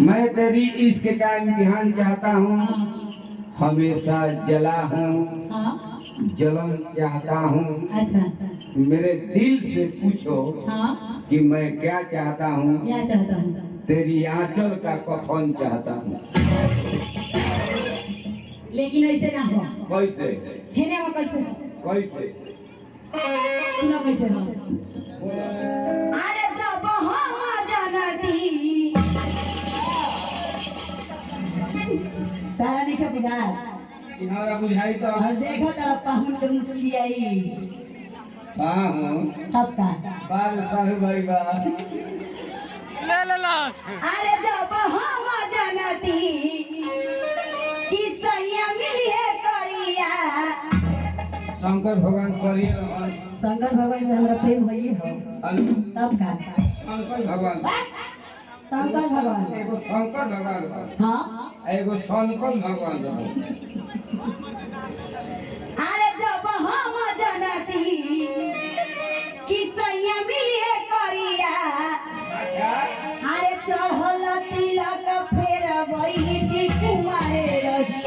मैं तेरी इश्क का इम्तिहान चाहता हूँ, हमेशा जला हूँ, हाँ जलन चाहता हूँ। अच्छा मेरे दिल से पूछो हाँ कि मैं क्या चाहता हूँ। क्या चाहता हूँ? तेरी आंचल का कफन चाहता हूँ। लेकिन ऐसे ना हो। कैसे हेने वो कैसे हो? कैसे सुनो कैसे हो? अरे जब हम जानती तारा नहीं क्या बुझा तुम्हारा बुझाई तो और देखो तारा पाहुन के मुस्की आई हाँ हूँ तब का बाल साहब भाई बात अरे जब हम जानती कि सैया मिलिए करिया शंकर भगवान करिए शंकर भगवान से हमरा प्रेम होई हो तब का शंकर भगवान शंकर भगवान एगो शंकर भगवान बा, हाँ एगो शंकर भगवान बा। अरे जब हम जानती कि सैया मिलिए करिया अरे चढ़ल तिलक फेर वही थी कुमारे रही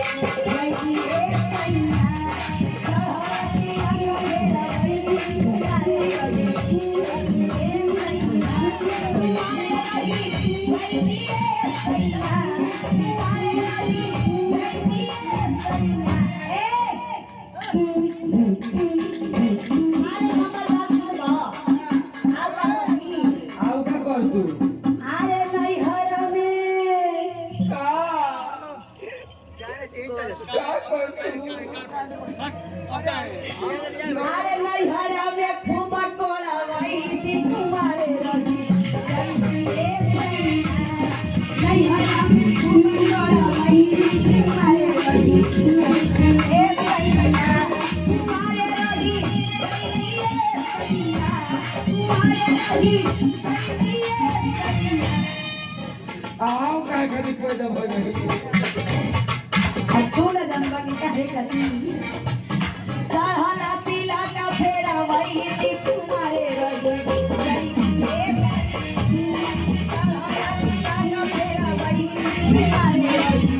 वही रे सैया चढ़ल तिलक फेर वही थी कुमारे रही वही रे सैया कुमारे रही वही रे सैया अरे हमर बात सुनो आओ का कर तू अरे नहीं हर में का कर तू अरे नहीं हर में खूब कोड़ा वही थी तुम्हारे रही नहीं हर में खूब कोड़ा वही थी तुम्हारे रही तुम्हारे रही आओ का करी कोई दब हो गई तू न जानबा कि काहे करी चढ़ला पीला का फेरा वही थी तुम्हारे रही चढ़ला पीला का फेरा वही थी तुम्हारे रही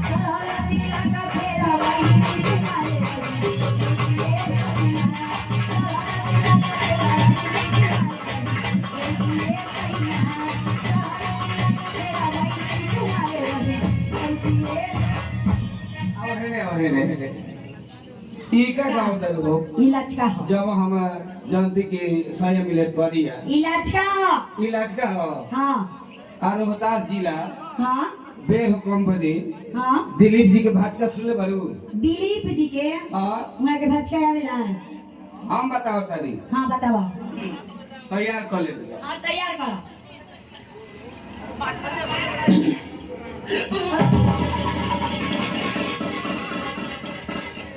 चढ़ला पीला का फेरा वही थी तुम्हारे ई का गाँव दल हो इलाज का हो जब हम जानती कि सही मिले करिया इलाज का हो इलाज का हो हाँ और रोहतास जिला हाँ बेह कंपनी हाँ दिलीप जी के भाषा सुनले बारू दिलीप जी के और वहाँ के भचका आवेला हम बताओ तारी हाँ बतावा तैयार कर ले हाँ तैयार करो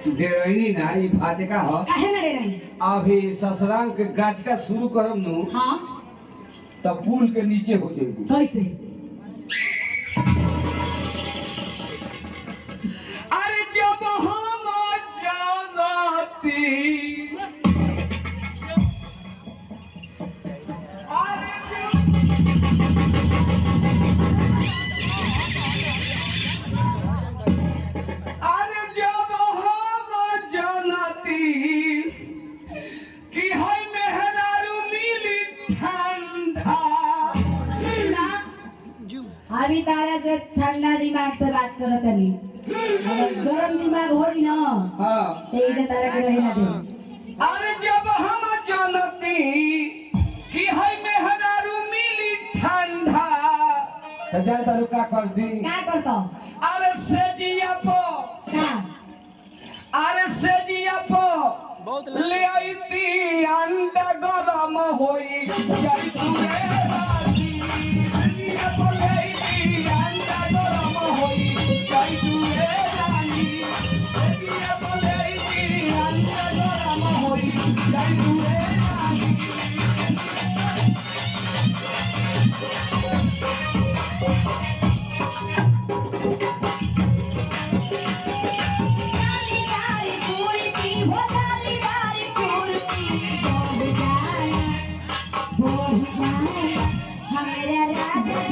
देरैनी ना ई भाते का हो काहे न रे रही अभी ससुराल के गाछ का शुरू करम नु हाँ तब पुल के नीचे हो जाएगी कैसे अरे जब हम जानती अरे जब हम जानती कि है मेहरारू मिली ठंडा अभी तारा से ठंडा दिमाग से बात करो तनी अगर गरम दिमाग हो ना हाँ तो इधर तारा के रहे ना दे अरे जब हम जानती कि है मेहरारू मिली ठंडा तो जाए तारू का कर दी का करतो अरे सेजिया पो का अरे सेजिया पो ले आईती अंडा गरम होई जाई तुरे राजी सेजिया पो ले आईती अंडा गरम होई जाई तुरे राजी सेजिया पो ले आईती अंडा गरम होई जाई तुरे राजी कालीदारी कुर्ती हो कालीदारी कुर्ती बोल जाए बोल Oh,